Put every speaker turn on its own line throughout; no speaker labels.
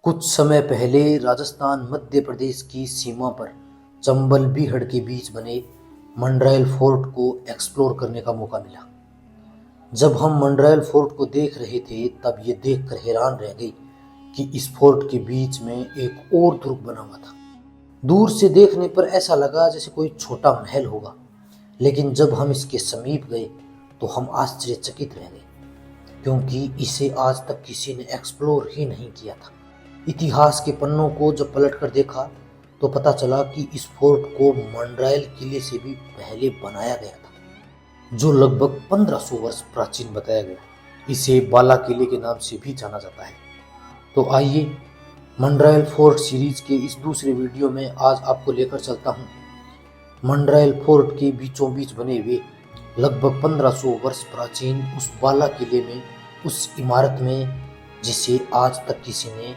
कुछ समय पहले राजस्थान मध्य प्रदेश की सीमा पर चंबल बीहड़ के बीच बने मंडरायल फोर्ट को एक्सप्लोर करने का मौका मिला। जब हम मंडरायल फोर्ट को देख रहे थे तब ये देखकर हैरान रह गई कि इस फोर्ट के बीच में एक और दुर्ग बना हुआ था। दूर से देखने पर ऐसा लगा जैसे कोई छोटा महल होगा, लेकिन जब हम इसके समीप गए तो हम आश्चर्यचकित रह गए, क्योंकि इसे आज तक किसी ने एक्सप्लोर ही नहीं किया था। इतिहास के पन्नों को जब पलट कर देखा तो पता चला कि इस फोर्ट को मंडरायल किले से भी पहले बनाया गया था, जो लगभग 1500 वर्ष प्राचीन बताया गया। इसे बाला किले के नाम से भी जाना जाता है। तो आइए मंडरायल फोर्ट सीरीज के इस दूसरे वीडियो में आज आपको लेकर चलता हूँ मंडरायल फोर्ट के बीचों बीच बने हुए लगभग 1500 वर्ष प्राचीन उस बाला किले में, उस इमारत में जिसे आज तक किसी ने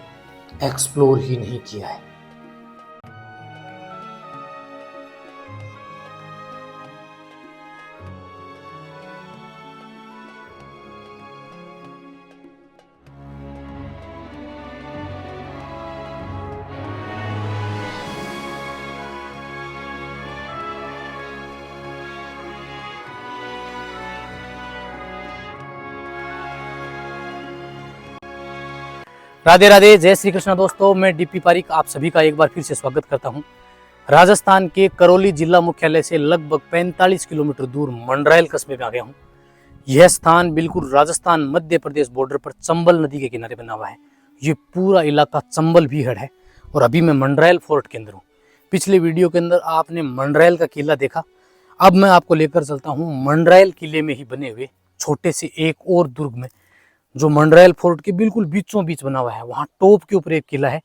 एक्सप्लोर ही नहीं किया है।
राधे राधे, जय श्री कृष्ण दोस्तों। मैं डीपी पारिक आप सभी का एक बार फिर से स्वागत करता हूं। राजस्थान के करौली जिला मुख्यालय से लगभग 45 किलोमीटर दूर मंडरायल कस्बे में आ गया हूं। यह स्थान बिल्कुल राजस्थान मध्य प्रदेश बॉर्डर पर चंबल नदी के किनारे बना हुआ है। ये पूरा इलाका चंबल बीहड़ है और अभी मैं मंडरायल फोर्ट के अंदर हूँ। पिछले वीडियो के अंदर आपने मंडरायल का किला देखा, अब मैं आपको लेकर चलता हूँ मंडरायल किले में ही बने हुए छोटे से एक और दुर्ग में, जो मंडरायल फोर्ट के बिल्कुल बीचों बीच बना हुआ है। वहाँ टॉप के ऊपर एक किला है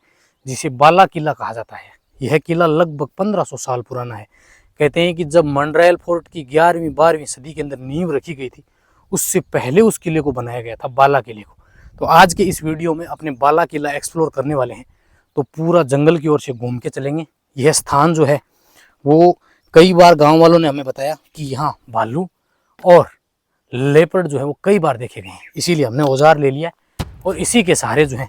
जिसे बाला किला कहा जाता है। यह किला लगभग 1500 साल पुराना है। कहते हैं कि जब मंडरायल फोर्ट की 11वीं 12वीं सदी के अंदर नींव रखी गई थी, उससे पहले उस किले को बनाया गया था, बाला किले को। तो आज के इस वीडियो में अपने बाला किला एक्सप्लोर करने वाले हैं, तो पूरा जंगल की ओर से घूम के चलेंगे। यह स्थान जो है वो कई बार गाँव वालों ने हमें बताया कि यहाँ भालू और लेपर्ड जो है वो कई बार देखे गए हैं, इसीलिए हमने औजार ले लिया और इसी के सहारे जो है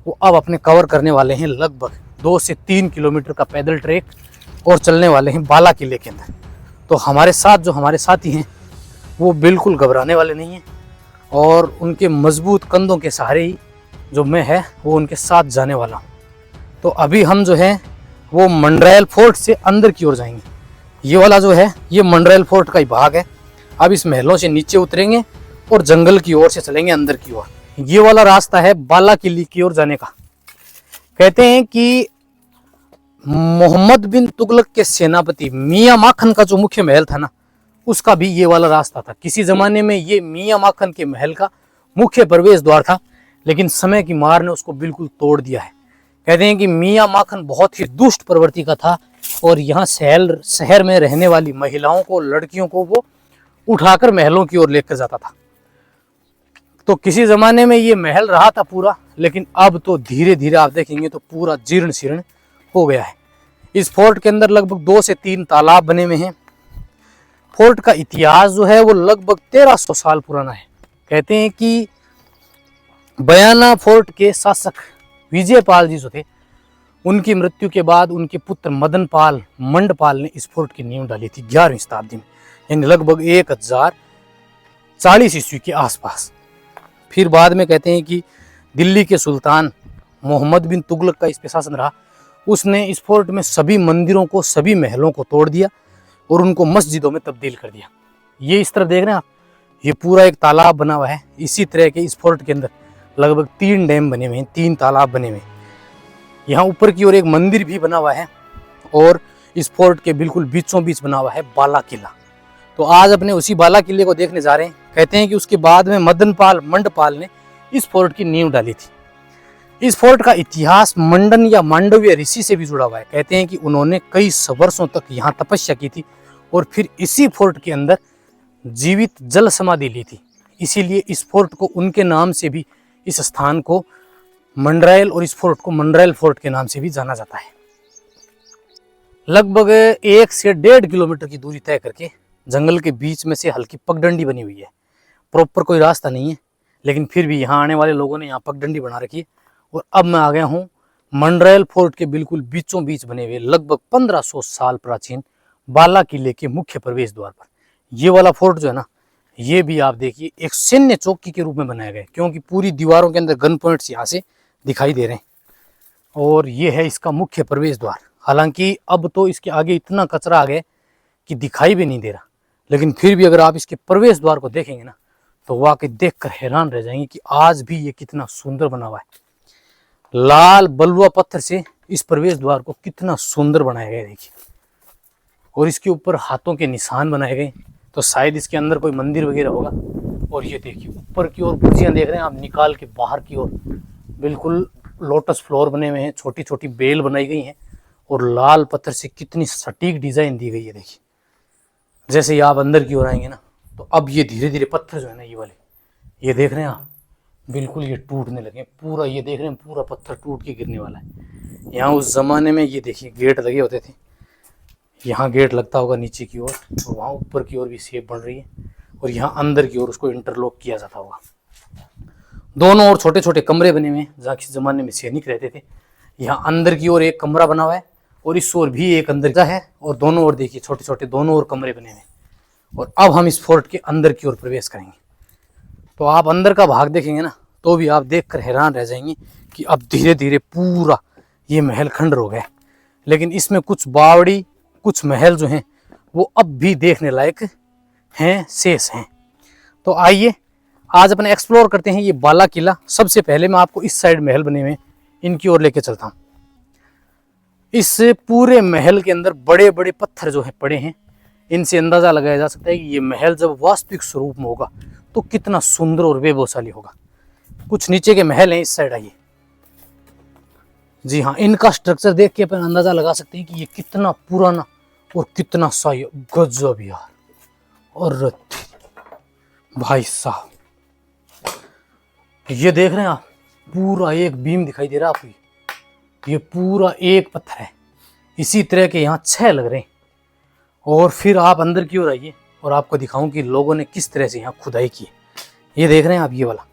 वो अब अपने कवर करने वाले हैं लगभग 2 से 3 किलोमीटर का पैदल ट्रैक और चलने वाले हैं बाला किले के अंदर। तो हमारे साथ जो हमारे साथी हैं वो बिल्कुल घबराने वाले नहीं हैं और उनके मजबूत कंधों के सहारे ही जो मैं है वो उनके साथ जाने वाला हूँ। तो अभी हम जो है वो मंडरायल फोर्ट से अंदर की ओर जाएंगे। ये वाला जो है ये मंडरायल फोर्ट का ही भाग है। अब इस महलों से नीचे उतरेंगे और जंगल की ओर से चलेंगे अंदर की ओर। ये वाला रास्ता है बाला किले की ओर जाने का। कहते हैं कि मोहम्मद बिन तुगलक के सेनापति मियां माखन का जो मुख्य महल था ना, उसका भी ये वाला रास्ता था। किसी जमाने में ये मियां माखन के महल का मुख्य प्रवेश द्वार था, लेकिन समय की मार ने उसको बिल्कुल तोड़ दिया है। कहते हैं कि मियां माखन बहुत ही दुष्ट प्रवृत्ति का था और यहाँ शहर में रहने वाली महिलाओं को, लड़कियों को वो उठाकर महलों की ओर लेकर जाता था। तो किसी जमाने में ये महल रहा था पूरा, लेकिन अब तो धीरे धीरे आप देखेंगे तो पूरा जीर्ण शीर्ण हो गया है। इस फोर्ट के अंदर लगभग 2 से 3 तालाब बने हुए हैं। फोर्ट का इतिहास जो है वो लगभग 1300 साल पुराना है। कहते हैं कि बयाना फोर्ट के शासक विजयपाल जी जो थे, उनकी मृत्यु के बाद उनके पुत्र मदनपाल मंडपाल ने इस फोर्ट की नींव डाली थी 11वीं शताब्दी में, यानी लगभग 1040 ईस्वी के आसपास। फिर बाद में कहते हैं कि दिल्ली के सुल्तान मोहम्मद बिन तुगलक का इस पे शासन रहा। उसने इस फोर्ट में सभी मंदिरों को, सभी महलों को तोड़ दिया और उनको मस्जिदों में तब्दील कर दिया। ये इस तरफ देख रहे हैं आप, ये पूरा एक तालाब बना हुआ है। इसी तरह के इस फोर्ट के अंदर लगभग 3 डैम बने हुए हैं, 3 तालाब बने हुए हैं। यहाँ ऊपर की ओर एक मंदिर भी बना हुआ है और इस फोर्ट के बिल्कुल बीचों बीच बना हुआ है बाला किला। तो आज अपने उसी बाला किले को देखने जा रहे हैं। कहते हैं कि उसके बाद में मदनपाल मंडपाल ने इस फोर्ट की नींव डाली थी। इस फोर्ट का इतिहास मंडन या मांडव्य ऋषि से भी जुड़ा हुआ है। कहते हैं कि उन्होंने कई वर्षों तक यहाँ तपस्या की थी और फिर इसी फोर्ट के अंदर जीवित जल समाधि ली थी। इसीलिए इस फोर्ट को उनके नाम से भी, इस स्थान को मंडरायल और इस फोर्ट को मंडरायल फोर्ट के नाम से भी जाना जाता है। लगभग 1 से 1.5 किलोमीटर की दूरी तय करके जंगल के बीच में से हल्की पगडंडी बनी हुई है। प्रॉपर कोई रास्ता नहीं है, लेकिन फिर भी यहाँ आने वाले लोगों ने यहाँ पगडंडी बना रखी है। और अब मैं आ गया हूँ मंडरायल फोर्ट के बिल्कुल बीचों बीच बने हुए लगभग 1500 साल प्राचीन बाला किले के मुख्य प्रवेश द्वार पर ये वाला फोर्ट जो है ना, ये भी आप देखिए एक सैन्य चौकी के रूप में बनाया गया है, क्योंकि पूरी दीवारों के अंदर गन पॉइंट्स यहाँ से दिखाई दे रहे हैं। और ये है इसका मुख्य प्रवेश द्वार। हालांकि अब तो इसके आगे इतना कचरा आ गया कि दिखाई भी नहीं दे रहा, लेकिन फिर भी अगर आप इसके प्रवेश द्वार को देखेंगे ना, तो वाकई देखकर हैरान रह जाएंगे कि आज भी ये कितना सुंदर बना हुआ है। लाल बलुआ पत्थर से इस प्रवेश द्वार को कितना सुंदर बनाया गया है, देखिए। और इसके ऊपर हाथों के निशान बनाए गए, तो शायद इसके अंदर कोई मंदिर वगैरह होगा। और ये देखिए ऊपर की ओर कुर्सियां देख रहे हैं आप, निकाल के बाहर की ओर बिल्कुल लोटस फ्लोर बने हुए हैं, छोटी छोटी बेल बनाई गई हैं, और लाल पत्थर से कितनी सटीक डिजाइन दी गई है, देखिए। जैसे ही आप अंदर की ओर आएंगे ना, तो अब ये धीरे धीरे पत्थर जो है ना, ये वाले ये देख रहे हैं आप, बिल्कुल ये टूटने लगे पूरा। ये देख रहे हैं पूरा पत्थर टूट के गिरने वाला है। यहाँ उस जमाने में ये देखिए गेट लगे होते थे, यहाँ गेट लगता होगा नीचे की ओर, और वहाँ ऊपर की ओर भी शेप बन रही है, और यहाँ अंदर की ओर उसको इंटरलॉक किया जाता होगा। दोनों ओर छोटे छोटे कमरे बने हुए हैं, जहाँ किस जमाने में सैनिक रहते थे। यहाँ अंदर की ओर एक कमरा बना हुआ है, और इस ओर भी एक अंदर का है, और दोनों ओर देखिए छोटे छोटे दोनों ओर कमरे बने हुए हैं। और अब हम इस फोर्ट के अंदर की ओर प्रवेश करेंगे। तो आप अंदर का भाग देखेंगे ना, तो भी आप देखकर हैरान रह जाएंगे कि अब धीरे धीरे पूरा ये महल खंडर हो गया। लेकिन इसमें कुछ बावड़ी, कुछ महल जो हैं वो अब भी देखने लायक हैं, शेष हैं। तो आइए आज अपने एक्सप्लोर करते हैं ये बाला किला। सबसे पहले मैं आपको इस साइड महल बने हुए इनकी ओर लेके चलता हूँ। इस पूरे महल के अंदर बड़े बड़े पत्थर जो है पड़े हैं, इनसे अंदाजा लगाया जा सकता है कि ये महल जब वास्तविक स्वरूप में होगा तो कितना सुंदर और वैभवशाली होगा। कुछ नीचे के महल हैं, इस साइड आइए। जी हाँ, इनका स्ट्रक्चर देख के अपन अंदाजा लगा सकते हैं कि ये कितना पुराना और कितना सही। गजब यार। और भाई साहब ये देख रहे हैं आप, पूरा एक बीम दिखाई दे रहा है आपको। ये पूरा एक पत्थर है। इसी तरह के यहाँ 6 लग रहे हैं। और फिर आप अंदर की ओर आइए और आपको दिखाऊं कि लोगों ने किस तरह से यहाँ खुदाई की है। ये देख रहे हैं आप, ये वाला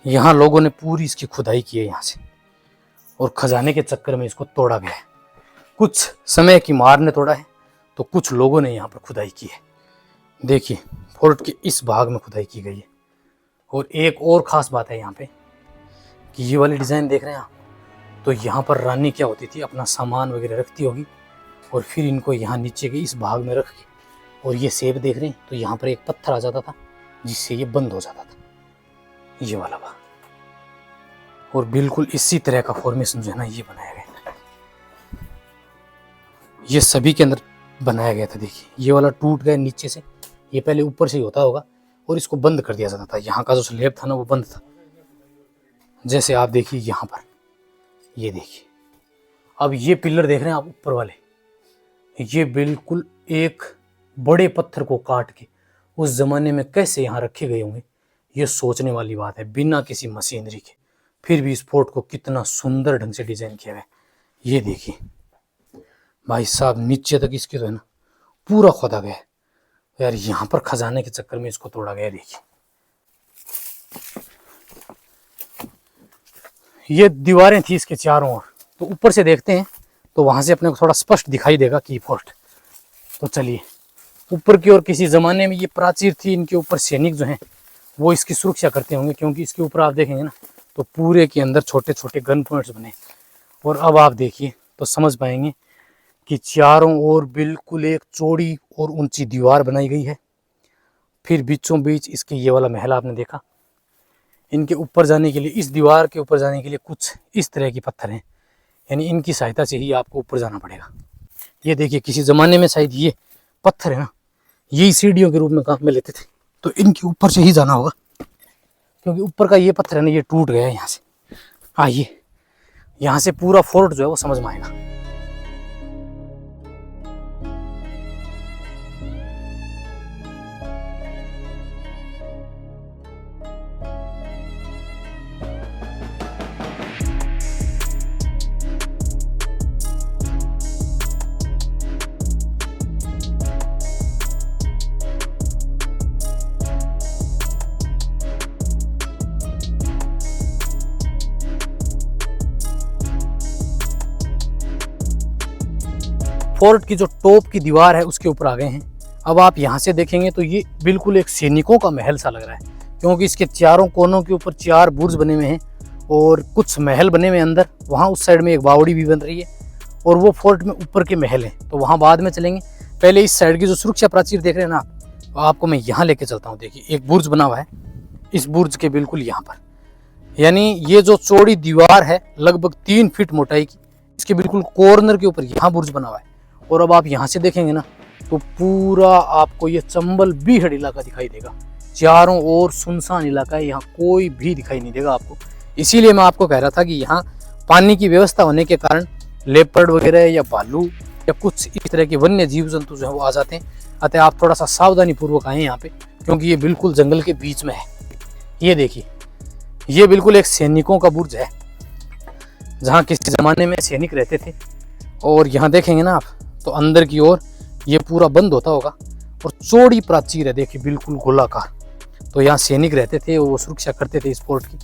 यहाँ लोगों ने पूरी इसकी खुदाई की है यहाँ से, और खजाने के चक्कर में इसको तोड़ा गया है। कुछ समय की मार ने तोड़ा है, तो कुछ लोगों ने यहाँ पर खुदाई की है। देखिए फोर्ट के इस भाग में खुदाई की गई है। और एक और ख़ास बात है यहाँ पे कि ये वाली डिज़ाइन देख रहे हैं आप, तो यहाँ पर रानी क्या होती थी, अपना सामान वगैरह रखती होगी, और फिर इनको यहाँ नीचे के इस भाग में रख के, और ये सेब देख रहे हैं, तो यहाँ पर एक पत्थर आ जाता था जिससे ये बंद हो जाता था, ये वाला भाग। और बिल्कुल इसी तरह का फॉर्मेशन जो है ना, ये बनाया गया है। ये सभी के अंदर बनाया गया था। देखिए ये वाला टूट गया नीचे से, ये पहले ऊपर से ही होता होगा, और इसको बंद कर दिया जाता था। यहाँ का जो स्लैब था ना, वो बंद था। जैसे आप देखिए यहाँ पर, ये देखिए अब ये पिलर देख रहे हैं आप ऊपर वाले, ये बिल्कुल एक बड़े पत्थर को काट के उस जमाने में कैसे यहाँ रखे गए होंगे, ये सोचने वाली बात है। बिना किसी मशीनरी के फिर भी इस फोर्ट को कितना सुंदर ढंग से डिजाइन किया गया। ये देखिए भाई साहब, नीचे तक इसके तो है ना पूरा खोदा गया है यार। यहाँ पर खजाने के चक्कर में इसको तोड़ा गया। देखिए ये दीवारें थी इसके चारों ओर, तो ऊपर से देखते हैं तो वहां से अपने को थोड़ा स्पष्ट दिखाई देगा कि फोर्ट। तो चलिए ऊपर की ओर, किसी जमाने में ये प्राचीर थी, इनके ऊपर सैनिक जो हैं वो इसकी सुरक्षा करते होंगे, क्योंकि इसके ऊपर आप देखेंगे ना तो पूरे के अंदर छोटे छोटे गन पॉइंट्स बने। और अब आप देखिए तो समझ पाएंगे कि चारों ओर बिल्कुल एक चौड़ी और ऊंची दीवार बनाई गई है। फिर बीचों बीच इसके ये वाला महल आपने देखा। इनके ऊपर जाने के लिए, इस दीवार के ऊपर जाने के लिए कुछ इस तरह की पत्थर हैं, यानी इनकी सहायता से ही आपको ऊपर जाना पड़ेगा। ये देखिए किसी ज़माने में शायद ये पत्थर है ना, यही सीढ़ियों के रूप में काम में लेते थे, तो इनके ऊपर से ही जाना होगा, क्योंकि ऊपर का ये पत्थर है ना, ये टूट गया है यहाँ से। आइए यहाँ से पूरा फोर्ट जो है वो समझ में आएगा। फोर्ट की जो टॉप की दीवार है उसके ऊपर आ गए हैं। अब आप यहाँ से देखेंगे तो ये बिल्कुल एक सैनिकों का महल सा लग रहा है, क्योंकि इसके चारों कोनों के ऊपर 4 बुर्ज बने हुए हैं और कुछ महल बने हुए हैं अंदर। वहाँ उस साइड में एक बावड़ी भी बन रही है और वो फोर्ट में ऊपर के महल हैं, तो वहाँ बाद में चलेंगे। पहले इस साइड की जो सुरक्षा प्राचीर देख रहे हैं ना आप, तो आपको मैं यहाँ लेके चलता हूँ। देखिए एक बुर्ज बना हुआ है इस बुर्ज के बिल्कुल यहाँ पर, यानी ये जो चौड़ी दीवार है लगभग 3 फीट मोटाई की, इसके बिल्कुल कॉर्नर के ऊपर यहाँ बुर्ज बना हुआ है। और अब आप यहाँ से देखेंगे ना तो पूरा आपको ये चंबल बीहड़ इलाका दिखाई देगा। चारों ओर सुनसान इलाका है, यहाँ कोई भी दिखाई नहीं देगा आपको। इसीलिए मैं आपको कह रहा था कि यहाँ पानी की व्यवस्था होने के कारण लेपर्ड वगैरह या भालू या कुछ इस तरह के वन्य जीव जंतु जो है वो आ जाते हैं। अतः आप थोड़ा सा सावधानी पूर्वक आए यहाँ पे, क्योंकि ये बिल्कुल जंगल के बीच में है। ये देखिए ये बिल्कुल एक सैनिकों का बुर्ज है, जहाँ किसी ज़माने में सैनिक रहते थे। और यहाँ देखेंगे ना आप तो अंदर की ओर ये पूरा बंद होता होगा और चौड़ी प्राचीर है, देखिए बिल्कुल गोलाकार। तो यहाँ सैनिक रहते थे और वो सुरक्षा करते थे इस फोर्ट की।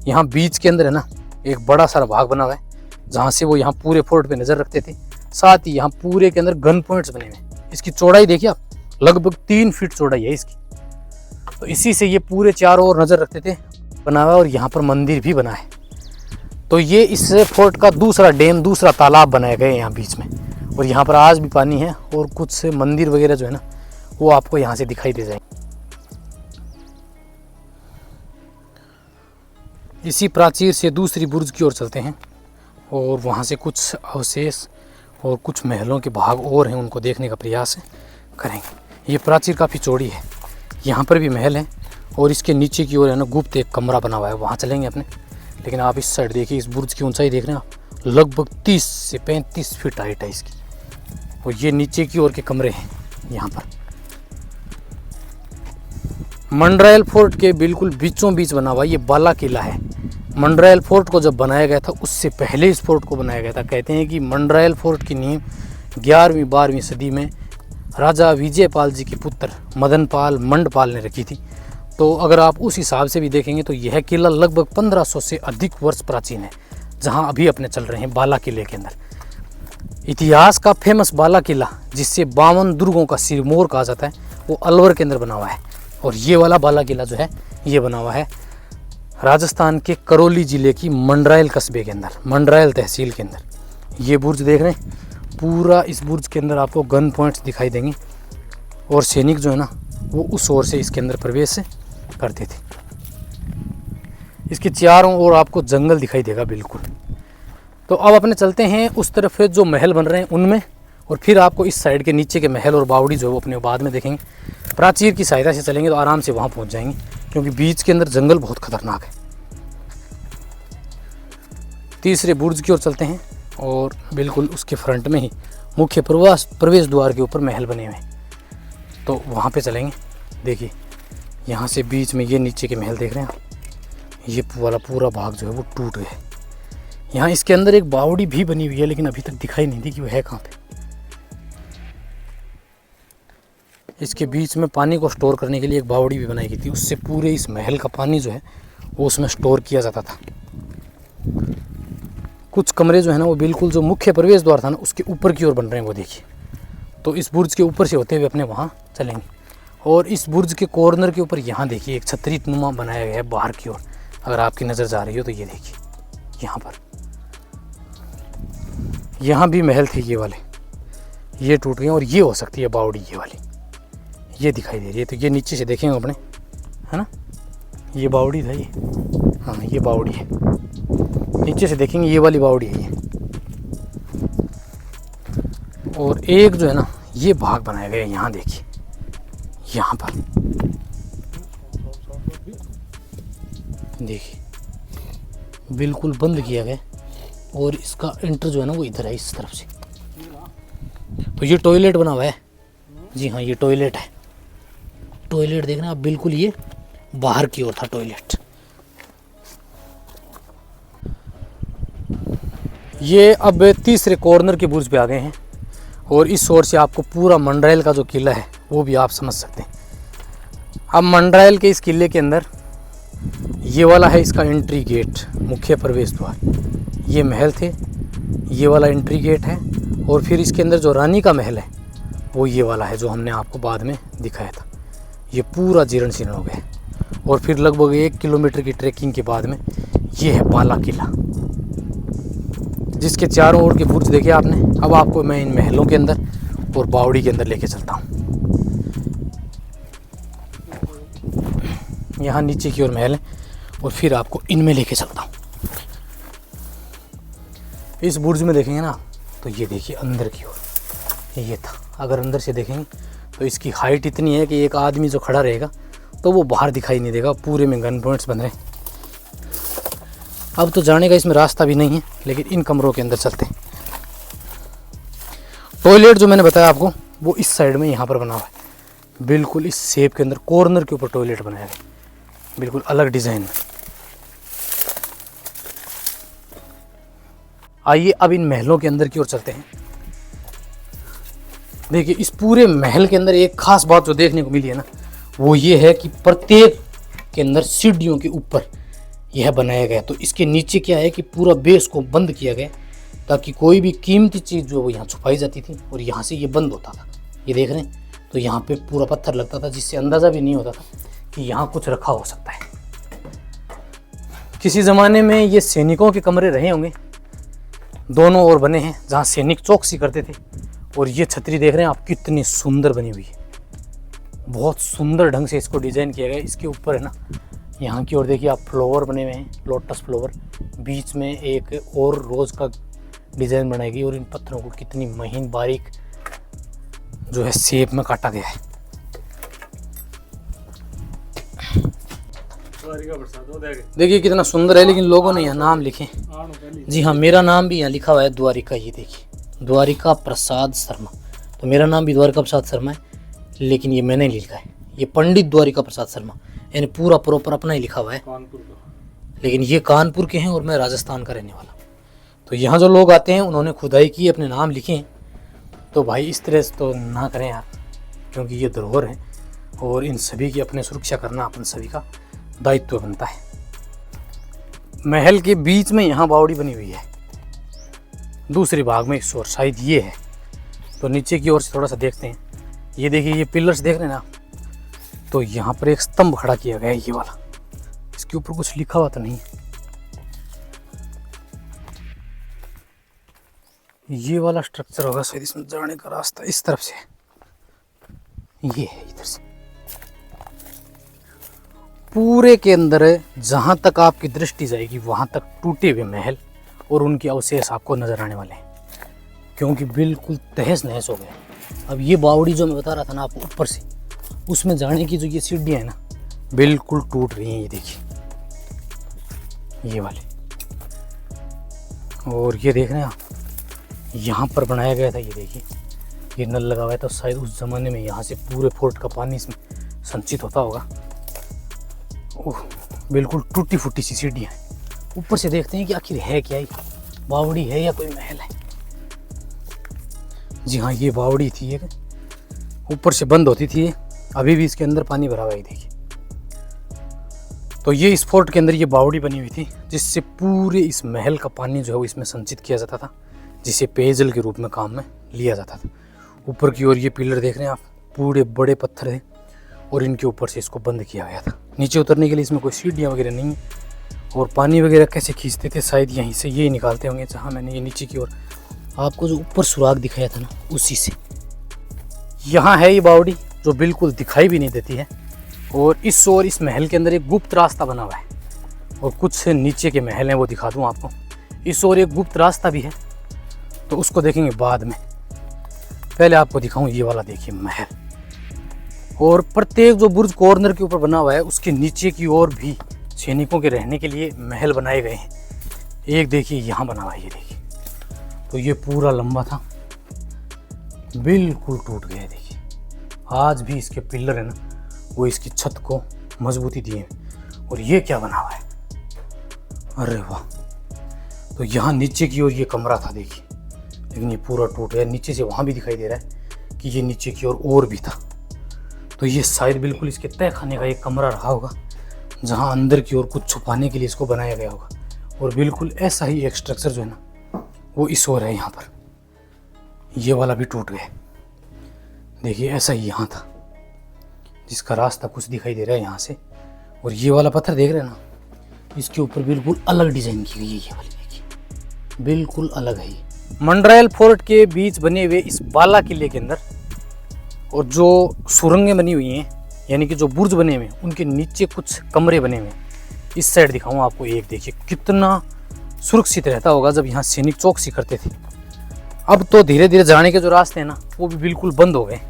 यहाँ बीच के अंदर है ना एक बड़ा सारा भाग बना हुआ है, जहाँ से वो यहाँ पूरे फोर्ट पे नज़र रखते थे। साथ ही यहाँ पूरे के अंदर गन पॉइंट्स बने हुए हैं। इसकी चौड़ाई देखिए आप, लगभग 3 फीट चौड़ाई है इसकी। तो इसी से ये पूरे चारों ओर नज़र रखते थे, बना हुआ है। और यहाँ पर मंदिर भी बना है। तो ये इस फोर्ट का दूसरा डैम, दूसरा तालाब बनाए गए यहाँ बीच में, और यहाँ पर आज भी पानी है और कुछ मंदिर वगैरह जो है ना वो आपको यहाँ से दिखाई दे जाएंगे। इसी प्राचीर से दूसरी बुर्ज की ओर चलते हैं और वहाँ से कुछ अवशेष और कुछ महलों के भाग और हैं, उनको देखने का प्रयास करेंगे। ये प्राचीर काफ़ी चौड़ी है, यहाँ पर भी महल है और इसके नीचे की ओर है ना गुप्त एक कमरा बना हुआ है, वहाँ चलेंगे अपने। लेकिन आप इस साइड देखिए, इस बुर्ज की ऊंचाई देख रहे हैं आप, लगभग 30 से 35 फीट हाइट है इसकी। और ये नीचे की ओर के कमरे हैं यहाँ पर। मंडरायल फोर्ट के बिल्कुल बीचों बीच बना हुआ ये बाला किला है। मंडरायल फोर्ट को जब बनाया गया था उससे पहले इस फोर्ट को बनाया गया था। कहते हैं कि मंडरायल फोर्ट की नींव 11वीं 12वीं सदी में राजा विजयपाल जी के पुत्र मदनपाल मंडपाल ने रखी थी। तो अगर आप उस हिसाब से भी देखेंगे तो यह किला लगभग 1500 से अधिक वर्ष प्राचीन है, जहां अभी अपने चल रहे हैं बाला किले के अंदर। इतिहास का फेमस बाला किला, जिससे 52 दुर्गों का सिरमौर कहा जाता है, वो अलवर के अंदर बना हुआ है। और ये वाला बाला किला जो है ये बना हुआ है राजस्थान के करौली ज़िले की मंडरायल कस्बे के अंदर, मंडरायल तहसील के अंदर। ये बुर्ज देख रहे हैं, पूरा इस बुर्ज के अंदर आपको गन पॉइंट्स दिखाई देंगे और सैनिक जो है ना वो उस ओर से इसके अंदर प्रवेश करते थे। इसके चारों ओर आपको जंगल दिखाई देगा बिल्कुल। तो अब अपने चलते हैं उस तरफ जो महल बन रहे हैं उनमें, और फिर आपको इस साइड के नीचे के महल और बावड़ी जो है वो अपने बाद में देखेंगे। प्राचीर की सहायता से चलेंगे तो आराम से वहाँ पहुँच जाएंगे, क्योंकि बीच के अंदर जंगल बहुत खतरनाक है। तीसरे बुर्ज की ओर चलते हैं और बिल्कुल उसके फ्रंट में ही मुख्य प्रवेश द्वार के ऊपर महल बने हुए हैं, तो वहाँ पे चलेंगे। देखिए यहाँ से बीच में ये नीचे के महल देख रहे हैं आप, ये वाला पूरा भाग जो है वो टूट गया है। यहाँ इसके अंदर एक बावड़ी भी बनी हुई है, लेकिन अभी तक दिखाई नहीं दी कि वो है कहाँ पे। इसके बीच में पानी को स्टोर करने के लिए एक बावड़ी भी बनाई गई थी, उससे पूरे इस महल का पानी जो है वो उसमें स्टोर किया जाता था। कुछ कमरे जो है ना वो बिल्कुल जो मुख्य प्रवेश द्वार था ना उसके ऊपर की ओर बन रहे हैं, वो देखिए। तो इस बुर्ज के ऊपर से होते हुए अपने वहाँ चलेंगे। और इस बुर्ज के कॉर्नर के ऊपर यहाँ देखिए एक छतरी नुमा बनाया गया है बाहर की ओर, अगर आपकी नज़र जा रही हो तो ये देखिए यहाँ पर। यहाँ भी महल थे ये वाले, ये टूट गए और ये हो सकती है बावड़ी, ये वाली ये दिखाई दे रही है। तो ये नीचे से देखेंगे अपने, है ना, ये बावड़ी था ये, हाँ ये बावड़ी है। नीचे से देखेंगे ये वाली बावड़ी है ये। और एक जो है ना ये भाग बनाया गया है, यहाँ देखिए, यहाँ पर देखिए बिल्कुल बंद किया गया और इसका एंटर जो है ना वो इधर है, इस तरफ से। तो ये टॉयलेट बना हुआ है, जी हाँ ये टॉयलेट है। टॉयलेट देख रहे हैं आप, बिल्कुल ये बाहर की ओर था टॉयलेट। ये अब तीसरे कॉर्नर के बुर्ज पे आ गए हैं और इस ओर से आपको पूरा मंडरायल का जो किला है वो भी आप समझ सकते हैं। अब मंडरायल के इस किले के अंदर ये वाला है इसका एंट्री गेट, मुख्य प्रवेश द्वार। ये महल थे, ये वाला एंट्री गेट है और फिर इसके अंदर जो रानी का महल है वो ये वाला है जो हमने आपको बाद में दिखाया था। ये पूरा जीर्ण शीर्ण हो गया है। और फिर लगभग 1 किलोमीटर की ट्रैकिंग के बाद में ये है बाला किला, जिसके चारों ओर के बुर्ज देखे आपने। अब आपको मैं इन महलों के अंदर और बावड़ी के अंदर लेके चलता हूँ। यहाँ नीचे की ओर महल है और फिर आपको इनमें लेके चलता हूँ। इस बुर्ज में देखेंगे ना तो ये देखिए अंदर की ओर ये था। अगर अंदर से देखेंगे तो इसकी हाइट इतनी है कि एक आदमी जो खड़ा रहेगा तो वो बाहर दिखाई नहीं देगा। पूरे में गन पॉइंट्स बन रहे हैं। अब तो जाने का इसमें रास्ता भी नहीं है, लेकिन इन कमरों के अंदर चलते हैं। टॉयलेट जो मैंने बताया आपको वो इस साइड में यहाँ पर बना हुआ है, बिल्कुल इस शेप के अंदर कॉर्नर के ऊपर टॉयलेट बनाया गया, बिल्कुल अलग डिज़ाइन में। आइए अब इन महलों के अंदर की ओर चलते हैं। देखिए इस पूरे महल के अंदर एक खास बात जो देखने को मिली है ना, वो ये है कि प्रत्येक के अंदर सीढ़ियों के ऊपर यह बनाया गया। तो इसके नीचे क्या है कि पूरा बेस को बंद किया गया ताकि कोई भी कीमती चीज़ जो वो यहाँ छुपाई जाती थी और यहाँ से ये बंद होता था। ये देख रहे हैं, तो यहाँ पे पूरा पत्थर लगता था जिससे अंदाज़ा भी नहीं होता था कि यहाँ कुछ रखा हो सकता है। किसी ज़माने में ये सैनिकों के कमरे रहे होंगे, दोनों ओर बने हैं जहाँ सैनिक चौकसी करते थे। और ये छतरी देख रहे हैं आप, कितनी सुंदर बनी हुई है। बहुत सुंदर ढंग से इसको डिज़ाइन किया गया है। इसके ऊपर है ना, यहाँ की ओर देखिए आप, फ्लावर बने हुए हैं, लोटस फ्लावर। बीच में एक और रोज़ का डिज़ाइन बनाई गई और इन पत्थरों को कितनी महीन बारीक जो है शेप में काटा गया है। देखिए कितना सुंदर है, लेकिन लोगों ने यहाँ नाम लिखे। जी हाँ, मेरा नाम भी यहाँ लिखा हुआ है द्वारिका। ये देखिए, द्वारिका प्रसाद शर्मा। तो मेरा नाम भी द्वारिका प्रसाद शर्मा है, लेकिन ये मैंने लिखा है, ये पंडित द्वारिका प्रसाद शर्मा, यानी पूरा प्रॉपर अपना ही लिखा हुआ है। लेकिन ये कानपुर के हैं और मैं राजस्थान का रहने वाला। तो यहाँ जो लोग आते हैं उन्होंने खुदाई की, अपने नाम लिखे हैं। तो भाई इस तरह से तो ना करें यार, क्योंकि ये धरोहर है और इन सभी की अपने सुरक्षा करना अपन सभी का दायित्व बनता है। महल के बीच में यहाँ बावड़ी बनी हुई है, दूसरे भाग में इस ओर शायद ये है। तो नीचे की ओर से थोड़ा सा देखते हैं। ये देखिए, ये पिलर्स देख रहे हैं ना, तो यहाँ पर एक स्तंभ खड़ा किया गया है, ये वाला। इसके ऊपर कुछ लिखा हुआ तो नहीं है। ये वाला स्ट्रक्चर होगा शायद, इसमें जाने का रास्ता इस तरफ से ये है, इधर से। पूरे के अंदर जहाँ तक आपकी दृष्टि जाएगी वहाँ तक टूटे हुए महल और उनके अवशेष आपको नजर आने वाले हैं, क्योंकि बिल्कुल तहस नहस हो गया। अब ये बावड़ी जो मैं बता रहा था ना आपको ऊपर से, उसमें जाने की जो ये सीढ़ियाँ हैं ना, बिल्कुल टूट रही हैं। ये देखिए, ये वाले। और ये देख रहे हैं आप, यहाँ पर बनाया गया था। ये देखिए, ये नल लगा हुआ है, तो शायद उस ज़माने में यहाँ से पूरे फोर्ट का पानी इसमें संचित होता होगा। ओह, बिल्कुल टूटी फूटी सी सीढ़ियाँ हैं। ऊपर से देखते हैं कि आखिर है क्या, ये बावड़ी है या कोई महल है। जी हाँ, ये बावड़ी थी, एक ऊपर से बंद होती थी, अभी भी इसके अंदर पानी भरा हुआ है। देखिए, तो ये इस फोर्ट के अंदर ये बावड़ी बनी हुई थी, जिससे पूरे इस महल का पानी जो है वो इसमें संचित किया जाता था, जिसे पेयजल के रूप में काम में लिया जाता था। ऊपर की ओर ये पिलर देख रहे हैं आप, पूरे बड़े पत्थर थे और इनके ऊपर से इसको बंद किया गया था। नीचे उतरने के लिए इसमें कोई सीढ़ियाँ वगैरह नहीं है। और पानी वगैरह कैसे खींचते थे, शायद यहीं से ये निकालते होंगे, जहाँ मैंने ये नीचे की ओर आपको जो ऊपर सुराग दिखाया था ना, उसी से। यहाँ है ये बावड़ी जो बिल्कुल दिखाई भी नहीं देती है। और इस ओर इस महल के अंदर एक गुप्त रास्ता बना हुआ है, और कुछ नीचे के महल हैं वो दिखा दूँ आपको। इस ओर एक गुप्त रास्ता भी है, तो उसको देखेंगे बाद में। पहले आपको दिखाऊं ये वाला, देखिए महल। और प्रत्येक जो बुर्ज कॉर्नर के ऊपर बना हुआ है, उसके नीचे की ओर भी सैनिकों के रहने के लिए महल बनाए गए हैं। एक देखिए यहाँ बना हुआ है, ये देखिए। तो ये पूरा लंबा था, बिल्कुल टूट गया। देखिए, आज भी इसके पिलर है ना, वो इसकी छत को मजबूती दिए हैं। और ये क्या बना हुआ है, अरे वाह। तो यहाँ नीचे की ओर ये कमरा था, देखिए, लेकिन ये पूरा टूट गया। नीचे से वहाँ भी दिखाई दे रहा है कि ये नीचे की ओर और भी था। तो ये शायद बिल्कुल इसके तय खाने का एक कमरा रहा होगा, जहाँ अंदर की ओर कुछ छुपाने के लिए इसको बनाया गया होगा। और बिल्कुल ऐसा ही एक स्ट्रक्चर जो है ना, वो इस ओर है यहाँ पर। ये वाला भी टूट गया। देखिए ऐसा ही यहाँ था, जिसका रास्ता कुछ दिखाई दे रहा है यहाँ से। और ये वाला पत्थर देख रहे हैं ना, इसके ऊपर बिल्कुल अलग डिजाइन की गई है। ये वाली देखिए बिल्कुल अलग है। मंडरायल फोर्ट के बीच बने हुए इस बाला किले के अंदर और जो सुरंगें बनी हुई हैं, यानी कि जो बुर्ज बने हुए हैं, उनके नीचे कुछ कमरे बने हुए हैं। इस साइड दिखाऊं आपको, एक देखिए कितना सुरक्षित रहता होगा जब यहाँ सैनिक चौकसी करते थे। अब तो धीरे धीरे जाने के जो रास्ते हैं ना, वो भी बिल्कुल बंद हो गए।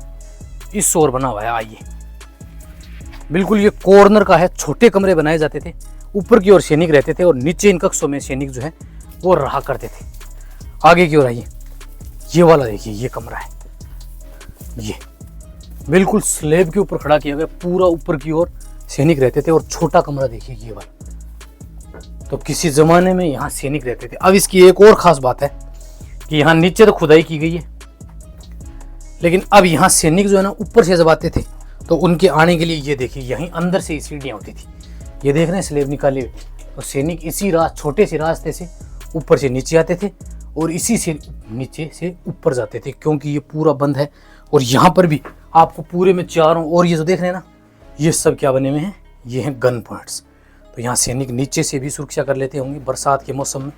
इस ओर बना हुआ है, आइए बिल्कुल ये कॉर्नर का है। छोटे कमरे बनाए जाते थे, ऊपर की ओर सैनिक रहते थे और नीचे इन कक्षों में सैनिक जो है वो रहा करते थे। आगे की ओर आइए, ये वाला देखिए, ये कमरा है। ये बिल्कुल स्लेब के ऊपर खड़ा किया गया, पूरा ऊपर की ओर सैनिक रहते थे। और छोटा कमरा देखिए ये वाला, तो किसी जमाने में यहाँ सैनिक रहते थे। अब इसकी एक और खास बात है कि यहाँ नीचे तो खुदाई की गई है, लेकिन अब यहाँ सैनिक जो है ना ऊपर से जब आते थे तो उनके आने के लिए ये देखिए यहीं अंदर से सीढ़ियाँ होती थी। ये देख रहे हैं स्लेब निकाले हुए, तो सैनिक इसी छोटे से रास्ते से ऊपर से नीचे आते थे और इसी से नीचे से ऊपर जाते थे, क्योंकि ये पूरा बंद है। और यहाँ पर भी आपको पूरे में चारों ओर ये जो देख रहे हैं ना, ये सब क्या बने हुए हैं, ये हैं गन पॉइंट्स। तो यहाँ सैनिक नीचे से भी सुरक्षा कर लेते होंगे बरसात के मौसम में,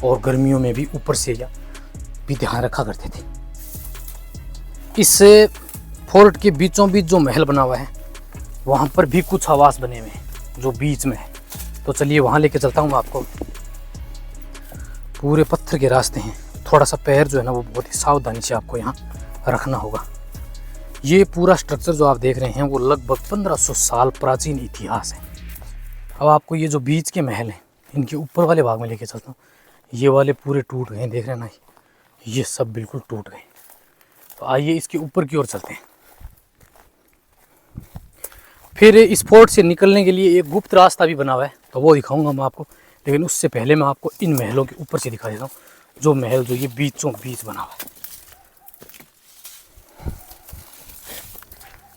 और गर्मियों में भी ऊपर से या भी ध्यान रखा करते थे। इस फोर्ट के बीचों बीच जो महल बना हुआ है, वहाँ पर भी कुछ आवास बने हुए हैं जो बीच में है। तो चलिए वहाँ लेके चलता हूँ आपको। पूरे पत्थर के रास्ते हैं, थोड़ा सा पैर जो है ना वो बहुत ही सावधानी से आपको यहाँ रखना होगा। ये पूरा स्ट्रक्चर जो आप देख रहे हैं वो लगभग 1500 साल प्राचीन इतिहास है। अब आपको ये जो बीच के महल हैं, इनके ऊपर वाले भाग में लेके चलता हूँ। ये वाले पूरे टूट गए, देख रहे हैं ना, ये सब बिल्कुल टूट गए। तो आइए इसके ऊपर की ओर चलते हैं। फिर इस फोर्ट से निकलने के लिए एक गुप्त रास्ता भी बना हुआ है, तो वो दिखाऊंगा मैं आपको। लेकिन उससे पहले मैं आपको इन महलों के ऊपर से दिखा देता हूँ, जो महल जो ये बीचों बीच बना हुआ है।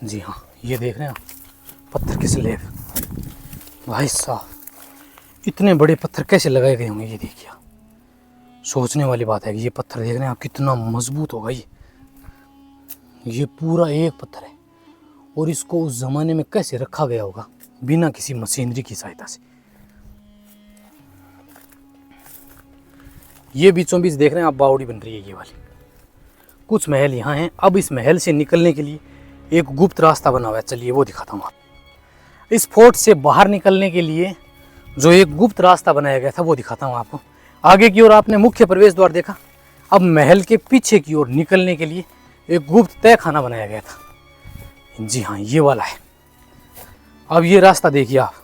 जी हाँ, ये देख रहे हैं आप, पत्थर के स्लैब। भाई साहब, इतने बड़े पत्थर कैसे लगाए गए होंगे, ये देखिए। सोचने वाली बात है कि ये पत्थर देख रहे हैं आप कितना मजबूत होगा। ये पूरा एक पत्थर है, और इसको उस जमाने में कैसे रखा गया होगा बिना किसी मशीनरी की सहायता से। ये बीचों बीच देख रहे हैं आप, बावड़ी बन रही है ये वाली। कुछ महल यहाँ हैं। अब इस महल से निकलने के लिए एक गुप्त रास्ता बना हुआ है, चलिए वो दिखाता हूँ आप। इस फोर्ट से बाहर निकलने के लिए जो एक गुप्त रास्ता बनाया गया था वो दिखाता हूँ आपको। आगे की ओर आपने मुख्य प्रवेश द्वार देखा, अब महल के पीछे की ओर निकलने के लिए एक गुप्त तय खाना बनाया गया था। जी हाँ, ये वाला है। अब ये रास्ता देखिए आप,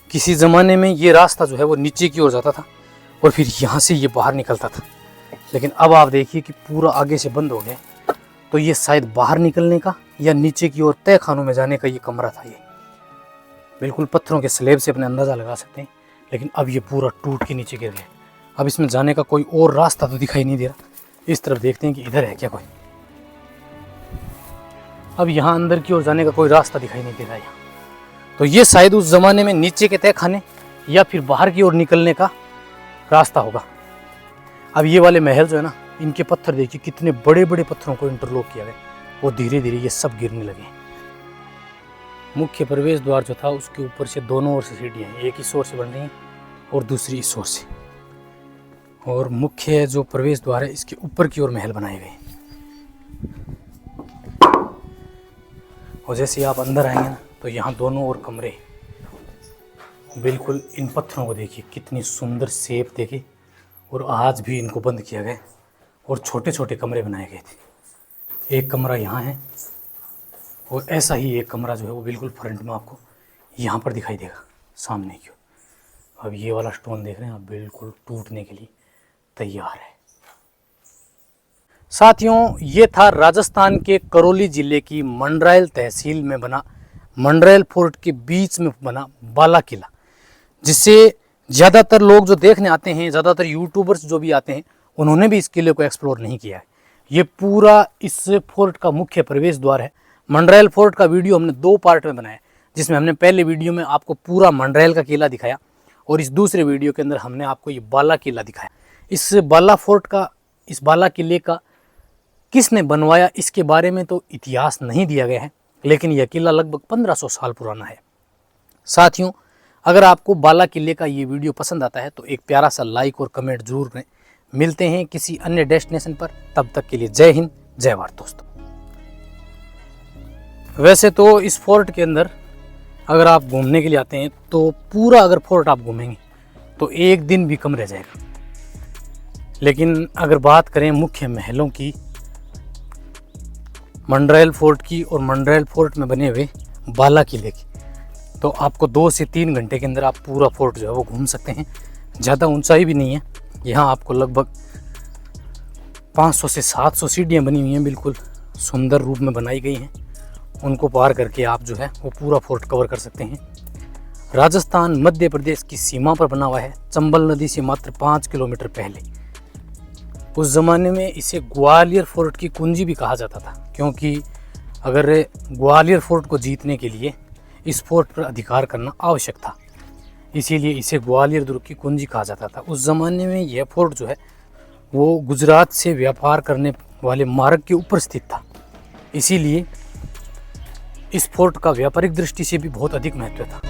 किसी ज़माने में ये रास्ता जो है वो नीचे की ओर जाता था और फिर यहाँ से ये बाहर निकलता था, लेकिन अब आप देखिए कि पूरा आगे से बंद हो गया। तो ये शायद बाहर निकलने का या नीचे की ओर तय खानों में जाने का ये कमरा था। ये बिल्कुल पत्थरों के स्लैब से अपने अंदाज़ा लगा सकते हैं, लेकिन अब ये पूरा टूट के नीचे गिर गया। अब इसमें जाने का कोई और रास्ता तो दिखाई नहीं दे रहा। इस तरफ देखते हैं कि इधर है क्या कोई। अब यहाँ अंदर की ओर जाने का कोई रास्ता दिखाई नहीं दे रहा है यहाँ। तो ये शायद उस ज़माने में नीचे के तय खाने या फिर बाहर की ओर निकलने का रास्ता होगा। अब ये वाले महल जो है ना, इनके पत्थर देखिए कितने बड़े बड़े पत्थरों को इंटरलॉक किया गया, वो धीरे धीरे ये सब गिरने लगे। मुख्य प्रवेश द्वार जो था उसके ऊपर से दोनों ओर से सीढ़ियाँ हैं, एक इस ओर से बन रही हैं और दूसरी इस ओर से। और मुख्य जो प्रवेश द्वार है इसके ऊपर की ओर महल बनाए गए। और जैसे आप अंदर आएंगे ना, तो यहाँ दोनों ओर कमरे, बिल्कुल इन पत्थरों को देखिए कितनी सुंदर शेप देखिए, और आज भी इनको बंद किया गया और छोटे छोटे कमरे बनाए गए थे। एक कमरा यहाँ है और ऐसा ही एक कमरा जो है वो बिल्कुल फ्रंट में आपको यहाँ पर दिखाई देगा सामने की ओर। अब ये वाला स्टोन देख रहे हैं आप, बिल्कुल टूटने के लिए तैयार है। साथियों, ये था राजस्थान के करौली जिले की मंडरायल तहसील में बना मंडरायल फोर्ट के बीच में बना बाला किला, जिसे ज़्यादातर लोग जो देखने आते हैं, ज़्यादातर यूट्यूबर्स जो भी आते हैं, उन्होंने भी इस किले को एक्सप्लोर नहीं किया है। ये पूरा इस फोर्ट का मुख्य प्रवेश द्वार है। मंडरायल फोर्ट का वीडियो हमने 2 पार्ट में बनाया, जिसमें हमने पहले वीडियो में आपको पूरा मंडरायल का किला दिखाया और इस दूसरे वीडियो के अंदर हमने आपको ये बाला किला दिखाया। इस बाला किले का किसने बनवाया इसके बारे में तो इतिहास नहीं दिया गया है, लेकिन यह किला लगभग 1500 साल पुराना है। साथियों, अगर आपको बाला किले का ये वीडियो पसंद आता है तो एक प्यारा सा लाइक और कमेंट जरूर करें। मिलते हैं किसी अन्य डेस्टिनेशन पर, तब तक के लिए जय हिंद जय भारत दोस्तों। वैसे तो इस फोर्ट के अंदर अगर आप घूमने के लिए आते हैं तो पूरा अगर फोर्ट आप घूमेंगे तो एक दिन भी कम रह जाएगा, लेकिन अगर बात करें मुख्य महलों की, मंडरायल फोर्ट की और मंडरायल फोर्ट में बने हुए बाला किले की, तो आपको 2 से 3 घंटे के अंदर आप पूरा फोर्ट जो है वो घूम सकते हैं। ज़्यादा ऊंचाई भी नहीं है, यहाँ आपको लगभग 500 से 700 सीढ़ियाँ बनी हुई हैं, बिल्कुल सुंदर रूप में बनाई गई हैं। उनको पार करके आप जो है वो पूरा फोर्ट कवर कर सकते हैं। राजस्थान मध्य प्रदेश की सीमा पर बना हुआ है, चंबल नदी से मात्र 5 किलोमीटर पहले। उस ज़माने में इसे ग्वालियर फोर्ट की कुंजी भी कहा जाता था, क्योंकि अगर ग्वालियर फोर्ट को जीतने के लिए इस फोर्ट पर अधिकार करना आवश्यक था, इसीलिए इसे ग्वालियर दुर्ग की कुंजी कहा जाता था। उस ज़माने में यह फोर्ट जो है वो गुजरात से व्यापार करने वाले मार्ग के ऊपर स्थित था, इसीलिए इस फोर्ट का व्यापारिक दृष्टि से भी बहुत अधिक महत्व था।